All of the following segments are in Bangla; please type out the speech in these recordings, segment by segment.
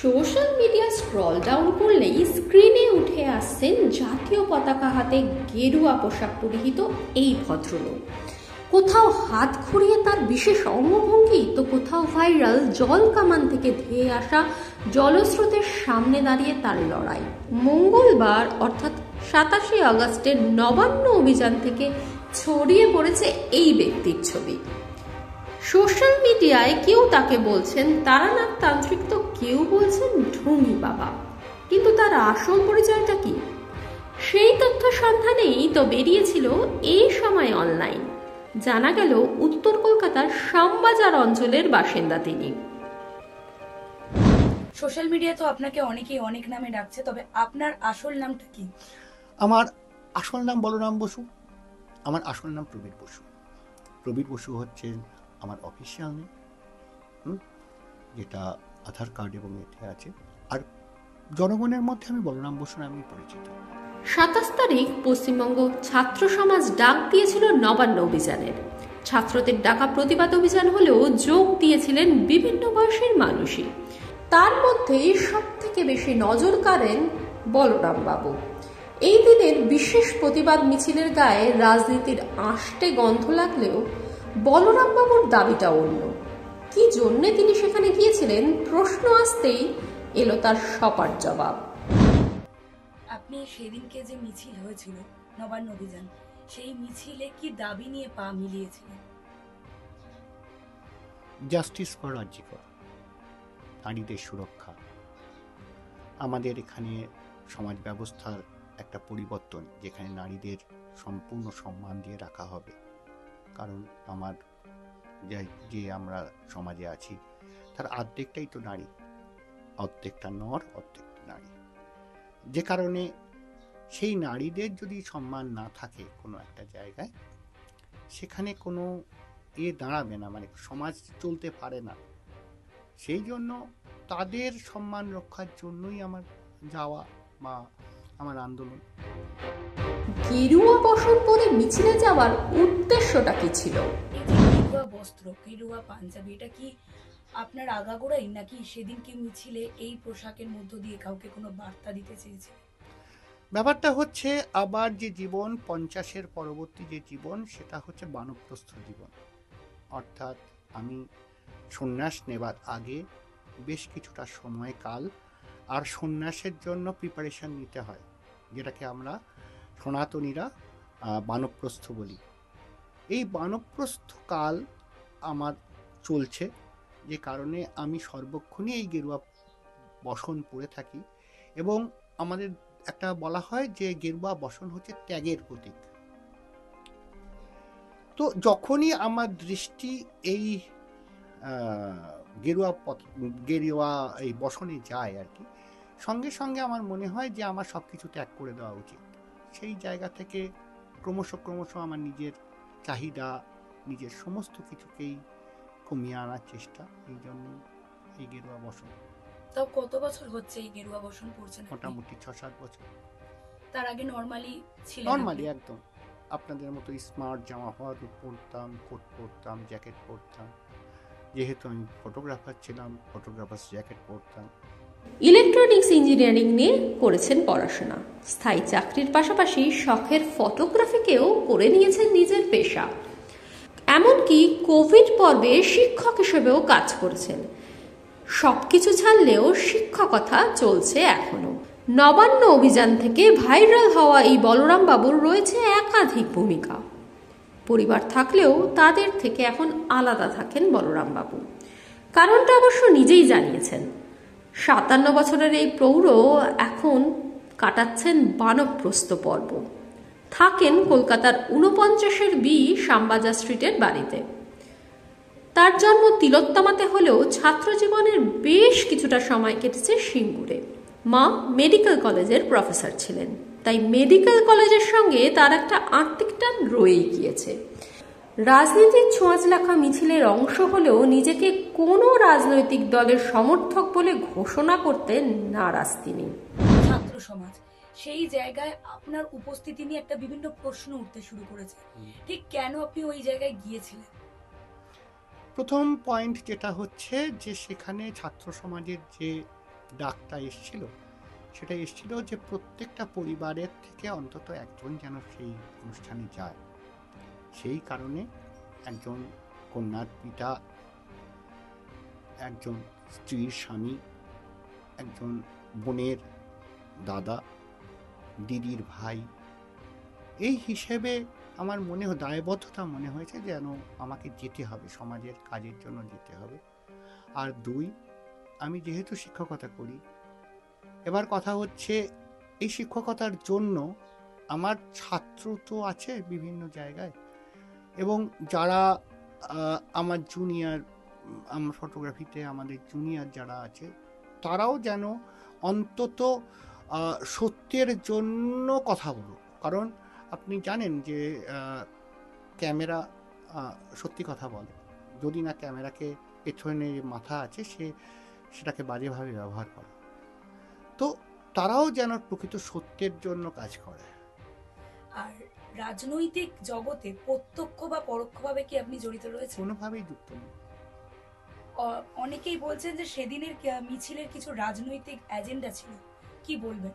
সোশ্যাল মিডিয়া স্ক্রল ডাউন করলেই স্ক্রিনে উঠে আসছেন জাতীয় পতাকা হাতে গেরুয়া পোশাক পরিহিত এই ভদ্রলোক। কোথাও হাত ঘুরিয়ে তার বিশেষ অঙ্গভঙ্গি, তো কোথাও ভাইরাল জল কামান থেকে ধেয়ে আসা জলস্রোতের সামনে দাঁড়িয়ে তার লড়াই। মঙ্গলবার অর্থাৎ 27শে আগস্টের নবান্ন অভিযান থেকে ছড়িয়ে পড়েছে এই ব্যক্তির ছবি। সোশ্যাল মিডিয়ায় কেউ তাকে বলছেন তারানাথ তান্ত্রিক, তো কেউ বলছেন ঢুঙ্গি বাবা। কিন্তু তার আসল পরিচয়টা কি? সেই তথ্য সন্ধানেই তো বেরিয়েছিল এই সময় অনলাইন। জানা গেল উত্তর কলকাতার শ্যামবাজার অঞ্চলের বাসিন্দা তিনি। সোশ্যাল মিডিয়া তো আপনাকে অনেকেই অনেক নামে ডাকছে, তবে আপনার আসল নামটা কি? আমার আসল নাম বলরাম বসু। আমার আসল নাম প্রবীর বসু। প্রবীর বসু হচ্ছে আমার অফিসিয়াল নেম, যেটা আধার কার্ড এবং এতে আছে। আর জনগণের মধ্যে আমি বলরাম বসু নামেই পরিচিত। 27 তারিখ পশ্চিমবঙ্গ ছাত্র সমাজ ডাক দিয়েছিল নবান্ন অভিযানের। ছাত্রদের ডাকা প্রতিবাদ অভিযান হলেও যোগ দিয়েছিলেন বিভিন্ন বয়সের মানুষই। তার মধ্যে সব থেকে বেশি নজর কাড়েন বলরাম বাবু। এই দিনের বিশেষ প্রতিবাদ মিছিলের গায়ে রাজনীতির আষ্টে গন্ধ লাগলেও বলরাম বাবুর দাবিটা অন্য। কি জন্যে তিনি সেখানে গিয়েছিলেন প্রশ্ন আসতেই এলো তার সপার জবাব। আপনি সেদিনকে যে মিছিল হয়েছিল নবান্ন অভিযান, সেই মিছিলে কি দাবি নিয়ে পা মিলিয়েছিলেন? জাস্টিস ফর আরজিকর, নারীদের সুরক্ষা, আমাদের এখানে সমাজ ব্যবস্থার একটা পরিবর্তন, যেখানে নারীদের সম্পূর্ণ সম্মান দিয়ে রাখা হবে। কারণ আমার যে আমরা সমাজে আছি তার অর্ধেকটাই তো নারী, অর্ধেকটা নর, অর্ধেক নারী। যে কারণে সেই নারীদের যদি সম্মান না থাকে কোনো একটা জায়গায়, সেখানে কোনো দাঁড়াবে না, মানে সমাজ চলতে পারে না। সেই জন্য তাদের সম্মান রক্ষার জন্যই আমার যাওয়া বা আমার আন্দোলন। গেরুয়া বসন পরে মিছিলে যাওয়ার উদ্দেশ্যটা কি ছিল? গেরুয়া বস্ত্র, গেরুয়া পাঞ্জাবি, এটা কি আপনার আগাগোড়াই, নাকি সেদিনকে মিছিলে এই পোশাকের মধ্য দিয়ে কাউকে কোনো বার্তা দিতে চেয়েছে? ব্যাপারটা হচ্ছে আবার যে জীবন 50-এর পরবর্তী যে জীবন, সেটা হচ্ছে বানপ্রস্থ জীবন। অর্থাৎ আমি সন্ন্যাস নেবার আগে বেশ কিছুটা সময়কাল আর সন্ন্যাসের জন্য প্রিপারেশন নিতে হয়, যেটাকে আমরা সনাতনীরা বানপ্রস্থ বলি। এই বানপ্রস্থ কাল আমার চলছে, যে কারণে আমি সর্বক্ষণই এই গেরুয়া বসন পরে থাকি। এবং আমাদের একটা বলা হয় যে গেরুয়া বসন হচ্ছে ত্যাগের প্রতীক। তো যখনই আমার দৃষ্টি এই গেরুয়া এই বসনে যায় আর কি, সঙ্গে সঙ্গে আমার মনে হয় যে আমার সব কিছু ত্যাগ করে দেওয়া উচিত। সেই জায়গা থেকে ক্রমশ আমার নিজের চাহিদা, নিজের সমস্ত কিছুকেই কমিয়ে আনার চেষ্টা। এই জন্য এই গেরুয়া বসন। তাও কত বছর হচ্ছে এই গেরুয়া বসন পড়ছেন? মোটামুটি 6-7 বছর। তার আগে নর্মালি ছিলেন? নর্মালি একদম আপনাদের মতো স্মার্ট জামা পরতাম, কোট পরতাম, জ্যাকেট পরতাম। যেহেতু আমি ফটোগ্রাফার ছিলাম, ফটোগ্রাফার্স জ্যাকেট পরতাম। ইলেকট্রনিক্স ইঞ্জিনিয়ারিং নিয়ে করেছেন পড়াশোনা। স্থায়ী চাকরির পাশাপাশি শখের ফটোগ্রাফিকেও করে নিয়েছেন নিজের পেশা। এমনকি কোভিড পর্বে শিক্ষক হিসেবেও কাজ করেছেন। সবকিছু ছাড়লেও শিক্ষকতা চলছে এখনো। নবান্ন অভিযান থেকে ভাইরাল হওয়া এই বলরাম বাবুর রয়েছে একাধিক ভূমিকা। পরিবার থাকলেও তাদের থেকে এখন আলাদা থাকেন বলরাম বাবু। কারণটা অবশ্য নিজেই জানিয়েছেন। 57 বছরের এই প্রৌঢ় এখন কাটাচ্ছেন বানপ্রস্থ পর্ব। থাকেন কলকাতার 49 বি শ্যামবাজার স্ট্রিটের বাড়িতে। তার জন্ম তিলোত্তমাতে হলেও ছাত্র জীবনের বেশ কিছুটা সময় কেটেছে সিঙ্গুরে। মা মেডিকেল কলেজের প্রফেসর ছিলেন, তাই মেডিকেল কলেজের সঙ্গে তার একটা আত্মিক টান রয়েই গিয়েছে। রাজনীতির ছোঁয়াচ লেখা মিছিলের অংশ হলেও নিজেকে কোনো রাজনৈতিক দলের সমর্থক বলে ঘোষণা করতে নারাজ তিনি। ছাত্র সমাজ, সেই জায়গায় আপনার উপস্থিতি নিয়ে একটা বিভিন্ন প্রশ্ন উঠতে শুরু করেছে। ঠিক কেন আপনি ওই জায়গায় গিয়েছিলেন? প্রথম পয়েন্ট যেটা হচ্ছে যে সেখানে ছাত্র সমাজের যে ডাকটা এসেছিল, সেটা এসেছিল যে প্রত্যেকটা পরিবারের থেকে অন্তত একজন যেন সেই অনুষ্ঠানে যায়। সেই কারণে একজন কন্যার পিতা, একজন স্ত্রীর স্বামী, একজন বোনের দাদা, দিদির ভাই, এই হিসেবে আমার দায়বদ্ধতা মনে হয়েছে যেন আমাকে যেতে হবে, সমাজের কাজের জন্য যেতে হবে। আর দুই, আমি যেহেতু শিক্ষকতা করি, এবার কথা হচ্ছে এই শিক্ষকতার জন্য আমার ছাত্র তো আছে বিভিন্ন জায়গায়, এবং যারা আমার জুনিয়র, আমার ফটোগ্রাফিতে আমাদের জুনিয়র যারা আছে, তারাও যেন অন্তত সত্যের জন্য কথা বলুক। কারণ আপনি জানেন যে ক্যামেরা সত্যি কথা বলে, যদি না ক্যামেরাকে পেছনে মাথা আছে সেটাকে বাজেভাবে ব্যবহার করে। তো তারাও যেন প্রকৃত সত্যের জন্য কাজ করে। আর রাজনৈতিক জগতে প্রত্যক্ষ বা পরোক্ষভাবে কি আপনি জড়িত রয়েছেন? কোনোভাবেই যুক্ত নেই। অনেকেই বলছেন যে সেদিনের মিছিলের কিছু রাজনৈতিক এজেন্ডা ছিল, কি বলবেন?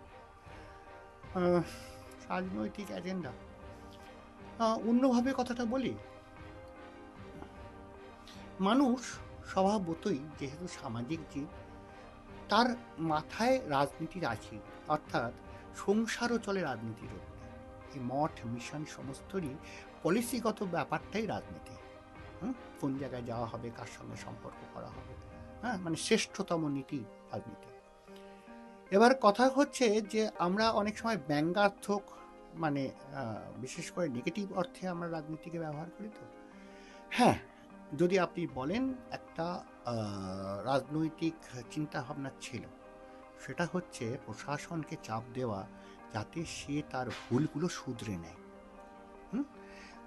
রাজনৈতিক এজেন্ডা, অন্যভাবে কথাটা বলি, মানুষ স্বভাবতই যেহেতু সামাজিক জীব, তার মাথায় রাজনীতির আছে, অর্থাৎ সংসারও চলে রাজনীতির উপরে। এই মঠ মিশন সমস্তরই পলিসিগত ব্যাপারটাই রাজনীতি। কোন জায়গায় যাওয়া হবে, কার সঙ্গে সম্পর্ক করা হবে, মানে শ্রেষ্ঠতম নীতি রাজনীতি। এবার কথা হচ্ছে যে আমরা অনেক সময় ব্যঙ্গাত্মক, মানে বিশেষ করে নেগেটিভ অর্থে আমরা রাজনীতিকে ব্যবহার করি। তো হ্যাঁ, যদি আপনি বলেন একটা রাজনৈতিক চিন্তাভাবনা ছিল, সেটা হচ্ছে প্রশাসনকে চাপ দেওয়া যাতে সে তার ভুলগুলো শুধরে নেয়।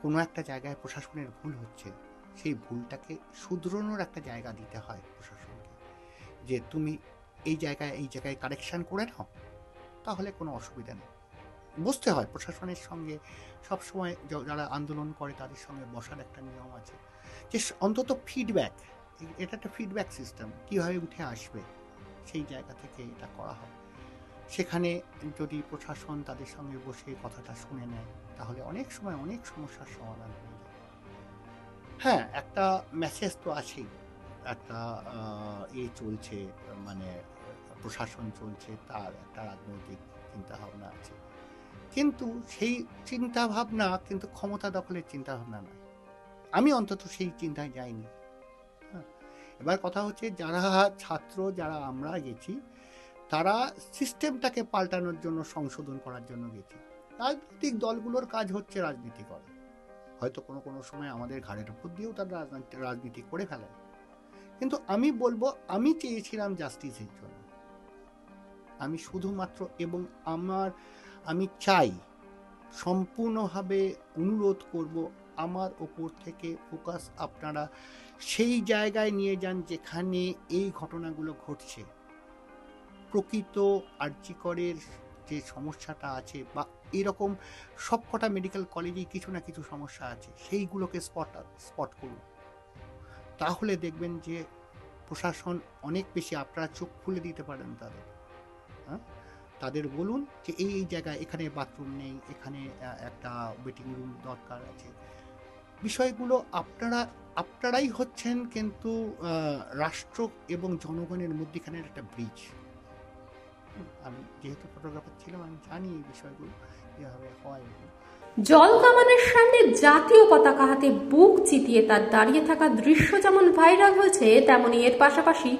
কোনো একটা জায়গায় প্রশাসনের ভুল হচ্ছে, সেই ভুলটাকে শুধরানোর একটা জায়গা দিতে হয় প্রশাসনকে, যে তুমি এই জায়গায় কারেকশান করে নাও, তাহলে কোনো অসুবিধা নেই। বসতে হয় প্রশাসনের সঙ্গে সবসময়, যারা আন্দোলন করে তাদের সঙ্গে বসার একটা নিয়ম আছে, যে অন্তত ফিডব্যাক, এটা একটা ফিডব্যাক সিস্টেম, কীভাবে উঠে আসবে সেই জায়গা থেকে এটা করা হয়। সেখানে যদি প্রশাসন তাদের সঙ্গে বসে কথাটা শুনে নেয়, তাহলে অনেক সময় অনেক সমস্যার সমাধান হয়ে যায়। হ্যাঁ, একটা মেসেজ তো আছেই, একটা চলছে, মানে প্রশাসন চলছে, তার একটা রাজনৈতিক চিন্তাভাবনা আছে, কিন্তু সেই চিন্তাভাবনা কিন্তু ক্ষমতা দখলের চিন্তাভাবনা নয়। আমি অন্তত সেই চিন্তায় যাইনি। এবার কথা হচ্ছে যারা ছাত্র, যারা আমরা গেছি, তারা সিস্টেমটাকে পাল্টানোর জন্য, সংশোধন করার জন্য গেছি। রাজনৈতিক দলগুলোর কাজ হচ্ছে রাজনীতি করা, হয়তো কোনো সময় আমাদের ঘাড়ের উপর দিয়েও তারা রাজনীতি করে ফেলে, কিন্তু আমি বলবো আমি চেয়েছিলাম জাস্টিসের জন্য। আমি শুধুমাত্র, এবং আমি চাই, সম্পূর্ণভাবে অনুরোধ করব, আমার ওপর থেকে ফোকাস আপনারা সেই জায়গায় নিয়ে যান যেখানে এই ঘটনাগুলো ঘটছে। প্রকৃত আরজিকরের যে সমস্যাটা আছে, বা এরকম সবকটা মেডিকেল কলেজেই কিছু না কিছু সমস্যা আছে, সেইগুলোকে স্পট করুন। তাহলে দেখবেন যে প্রশাসন অনেক বেশি, আপনারা চোখ খুলে দিতে পারেন তাদের বলুন যে এই জায়গায় এখানে বাথরুম নেই, এখানে একটা ওয়েটিং রুম দরকার আছে। বিষয়গুলো আপনারাই হচ্ছেন কিন্তু রাষ্ট্র এবং জনগণের মধ্যখানের একটা ব্রিজ। আমি যেহেতু ফটোগ্রাফার ছিলাম, আমি জানি এই বিষয়গুলো কিভাবে হয়। জল কামানের সামনে জাতীয় পতাকা হাতে বুক চিতিয়ে তার দাঁড়িয়ে থাকা দৃশ্য যেমন ভাইরাল হয়েছে, তেমনি এর পাশাপাশি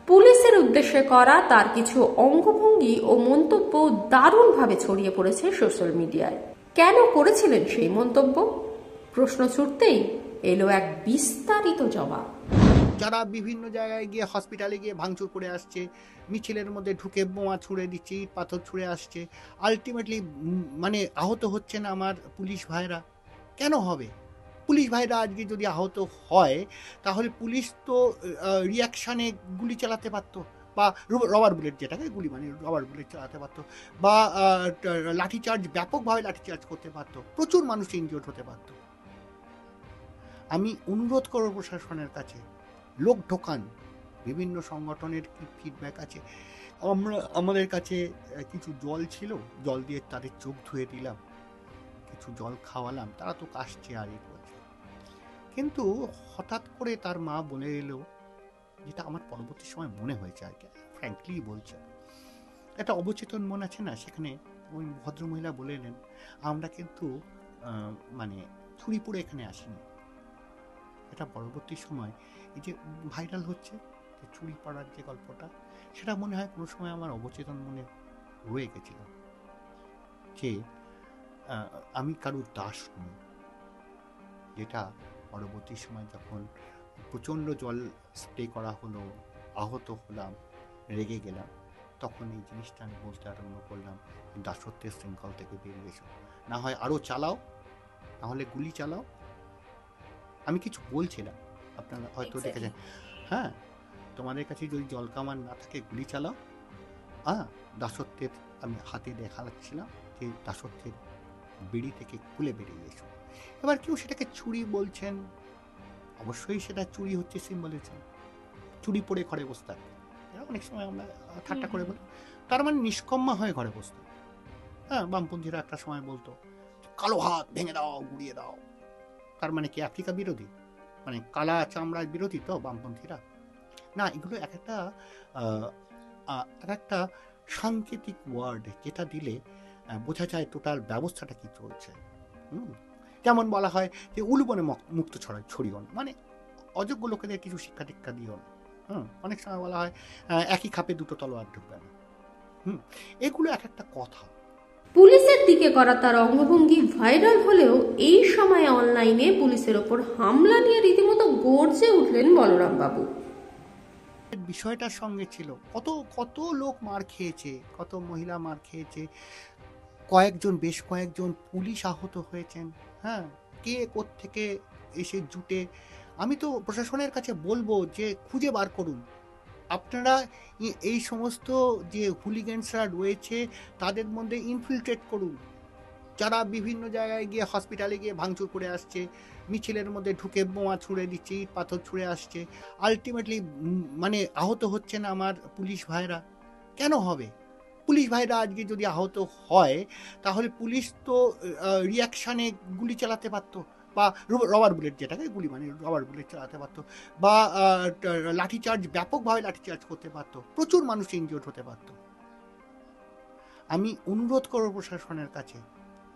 পুলিশের উদ্দেশ্যে করা তার কিছু অঙ্গভঙ্গি ও মন্তব্য দারুণভাবে ছড়িয়ে পড়েছে সোশ্যাল মিডিয়ায়। কেন করেছিলেন সেই মন্তব্য? প্রশ্ন ছুটতেই এলো এক বিস্তারিত জবাব। যারা বিভিন্ন জায়গায় গিয়ে, হসপিটালে গিয়ে ভাঙচুর করে আসছে, মিছিলের মধ্যে ঢুকে বোমা ছুঁড়ে দিচ্ছে, ইট পাথর ছুঁড়ে আসছে, আলটিমেটলি মানে আহত হচ্ছেন আমার পুলিশ ভাইরা। কেন হবে? পুলিশ ভাইরা আজকে যদি আহত হয়, তাহলে পুলিশ তো রিয়াকশানে গুলি চালাতে পারতো, বা রবার বুলেট, যেটাকে গুলি মানে রবার বুলেট চালাতে পারতো, বা লাঠিচার্জ, ব্যাপকভাবে লাঠিচার্জ করতে পারতো, প্রচুর মানুষ ইনজিওর্ড হতে পারতো। আমি অনুরোধ করব প্রশাসনের কাছে, লোক ঢোকান, বিভিন্ন সংগঠনের কি ফিডব্যাক আছে। আমাদের কাছে কিছু জল ছিল, জল দিয়ে তাদের চোখ ধুয়ে দিলাম, কিছু জল খাওয়ালাম, তারা তো কাশছে আর করছে। কিন্তু হঠাৎ করে তার মা বলে এলো, যেটা আমার পরবর্তী সময় মনে হয়েছে আর কি, ফ্র্যাঙ্কলি বলছে, একটা অবচেতন মন আছে না, সেখানে ওই ভদ্রমহিলা বলে এলেন, আমরা কিন্তু মানে ছুরি পরে এখানে আসিনি। এটা পরবর্তী সময় এই যে ভাইরাল হচ্ছে যে ছুরি পড়ার যে গল্পটা, সেটা মনে হয় কোনো সময় আমার অবচেতন মনে রয়ে গেছিল, যে আমি কারুর দাস নই। যেটা পরবর্তী সময় যখন প্রচণ্ড জল স্প্রে করা হলো, আহত হলাম, রেগে গেলাম, তখন এই জিনিসটা আমি বলতে আরম্ভ করলাম, দাসত্বের শৃঙ্খল থেকে বেরিয়ে এসো, না হয় আরও চালাও, না হলে গুলি চালাও। আমি কিছু বলছিলাম, আপনারা হয়তো দেখেছেন, হ্যাঁ, তোমাদের কাছে যদি জল কামান না থাকে গুলি চালাও। দাসত্বের আমি হাতে দেখাচ্ছিলাম যে দাসত্বের বিড়ি থেকে খুলে বেরিয়ে এসো। এবার কেউ সেটাকে চুরি বলছেন, অবশ্যই সেটা চুরি হচ্ছে সিম্বলিজম, চুরি পরে ঘরে বসে থাকবে, অনেক সময় আমরা ঠাট্টা করে বলি, তার মানে নিষ্কম্মা হয়ে ঘরে বসতে। হ্যাঁ, বামপন্থীরা একটা সময় বলতো কালো হাত ভেঙে দাও, গুড়িয়ে দাও, তার মানে কি আফ্রিকা বিরোধী, মানে কালা চামড়ার বিরোধী তো বামপন্থীরা? না, এগুলো এক একটা সাংকেতিক ওয়ার্ড, যেটা দিলে বোঝা যায় টোটাল ব্যবস্থাটা কি চলছে। যেমন বলা হয় যে উলুবনে মুক্ত ছড়িও না, মানে অযোগ্য লোকেদের কিছু শিক্ষা দীক্ষা দিও না। অনেক সময় বলা হয় একই খাপে দুটো তলোয়ার ঢুকবে না। এগুলো এক একটা কথা। পুলিশের দিকে করা তার অঙ্গভঙ্গি ভাইরাল হলেও এই সময় অনলাইনে পুলিশের ওপর হামলা নিয়ে রীতিমতো গর্জে উঠলেন বলরাম বাবু। বিষয়টার সঙ্গে ছিল কত লোক মার খেয়েছে, কত মহিলা মার খেয়েছে, বেশ কয়েকজন পুলিশ আহত হয়েছেন। হ্যাঁ, কে কোত্থেকে এসে জুটে, আমি তো প্রশাসনের কাছে বলবো যে খুঁজে বার করুন, আপনারা এই সমস্ত যে হুলিগ্যান্সরা রয়েছে তাদের মধ্যে ইনফিলট্রেট করুন, যারা বিভিন্ন জায়গায় গিয়ে হসপিটালে গিয়ে ভাঙচুর করে আসছে, মিছিলের মধ্যে ঢুকে বোমা ছুঁড়ে দিচ্ছে, ইট পাথর ছুঁড়ে আসছে, আলটিমেটলি মানে আহত হচ্ছেন আমার পুলিশ ভাইরা। কেন হবে? পুলিশ ভাইরা আজকে যদি আহত হয়, তাহলে পুলিশ তো রিয়াকশানে গুলি চালাতে পারতো, বা রবার বুলেট, যেটাকে গুলি মানে রবার বুলেট চালাতে পারতো, বা লাঠিচার্জ, ব্যাপকভাবে লাঠিচার্জ করতে পারতো, প্রচুর মানুষ ইনজিওর্ড হতে পারত। আমি অনুরোধ করব প্রশাসনের কাছে,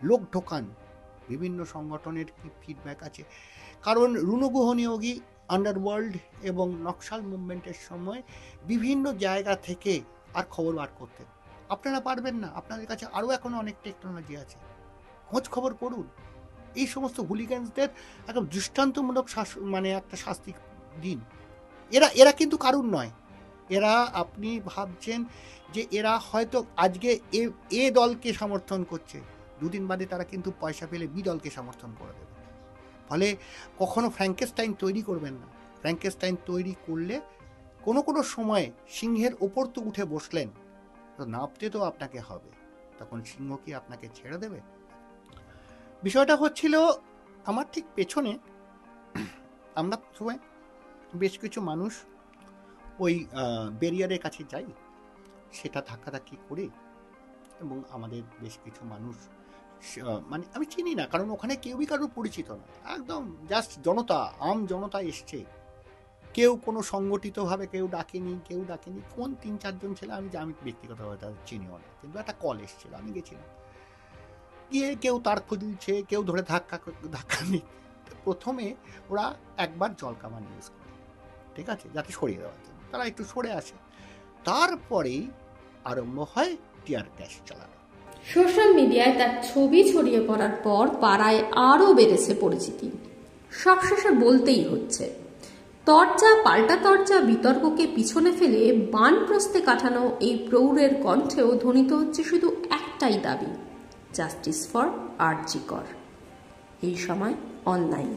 লোক ঢোকান, বিভিন্ন সংগঠনের কি ফিডব্যাক আছে, কারণ রুনুগুহ নিয়োগী আন্ডারওয়ার্ল্ড এবং নকশাল মুভমেন্টের সময় বিভিন্ন জায়গা থেকে আর খবর বার করতে আপনারা পারবেন না, আপনাদের কাছে আরও এখনো অনেক টেকনোলজি আছে, খোঁজ খবর করুন, এই সমস্ত হুলিগ্যান্সদের একটা দৃষ্টান্তমূলক মানে একটা শাস্তি দিন। এরা কিন্তু কারুর নয়, এরা, আপনি ভাবছেন যে এরা হয়তো আজকে এ দলকে সমর্থন করছে, দুদিন বাদে তারা কিন্তু পয়সা পেলে বি দলকে সমর্থন করে দেবে। ফলে কখনো ফ্র্যাঙ্কেস্টাইন তৈরি করবেন না। ফ্র্যাঙ্কেস্টাইন তৈরি করলে কোনো সময় সিংহের ওপর তো উঠে বসলেন, তো নাপতে তো আপনাকে হবে, তখন সিংহ কি আপনাকে ছেড়ে দেবে? বিষয়টা হচ্ছিল আমার ঠিক পেছনে, আমরা সময় বেশ কিছু মানুষ ওই ব্যারিয়ারের কাছে যাই, সেটা ধাক্কাধাক্কি করে, এবং আমাদের বেশ কিছু মানুষ, মানে আমি চিনি না, কারণ ওখানে কেউই কারোর পরিচিত না, একদম জাস্ট জনতা, জনতা এসছে, কেউ কোনো সংগঠিতভাবে কেউ ডাকেনি, কোন 3-4 জন ছিল, আমি ব্যক্তিগতভাবে তাদের চিনিও না, কিন্তু একটা কল এসেছিল, আমি গেছিলাম, গিয়ে কেউ তার খুঁজছে, কেউ ধরে ধাক্কা নিই। প্রথমে ওরা একবার জল কামান ইউজ করে, ঠিক আছে, যাতে সরিয়ে দেওয়ার জন্য, তারা একটু সরে আসে, তারপরেই আরম্ভ হয় টিয়ার গ্যাস চালানো। সোশ্যাল মিডিয়ায় তার ছবি ছড়িয়ে পড়ার পর পাড়ায় আরও বেড়েছে পরিচিতি। সবশেষে বলতেই হচ্ছে, তরজা পাল্টা তরজা বিতর্ককে পিছনে ফেলে বানপ্রস্থে কাটানো এই প্রৌঢ়ের কণ্ঠেও ধ্বনিত হচ্ছে শুধু একটাই দাবি, জাস্টিস ফর আরজি কর। এই সময় অনলাইন।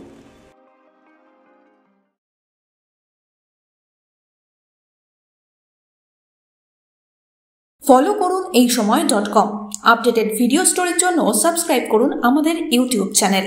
ফলো করুন এইসময়.com। আপডেটেড ভিডিও স্টোরির জন্য সাবস্ক্রাইব করুন আমাদের ইউটিউব চ্যানেল।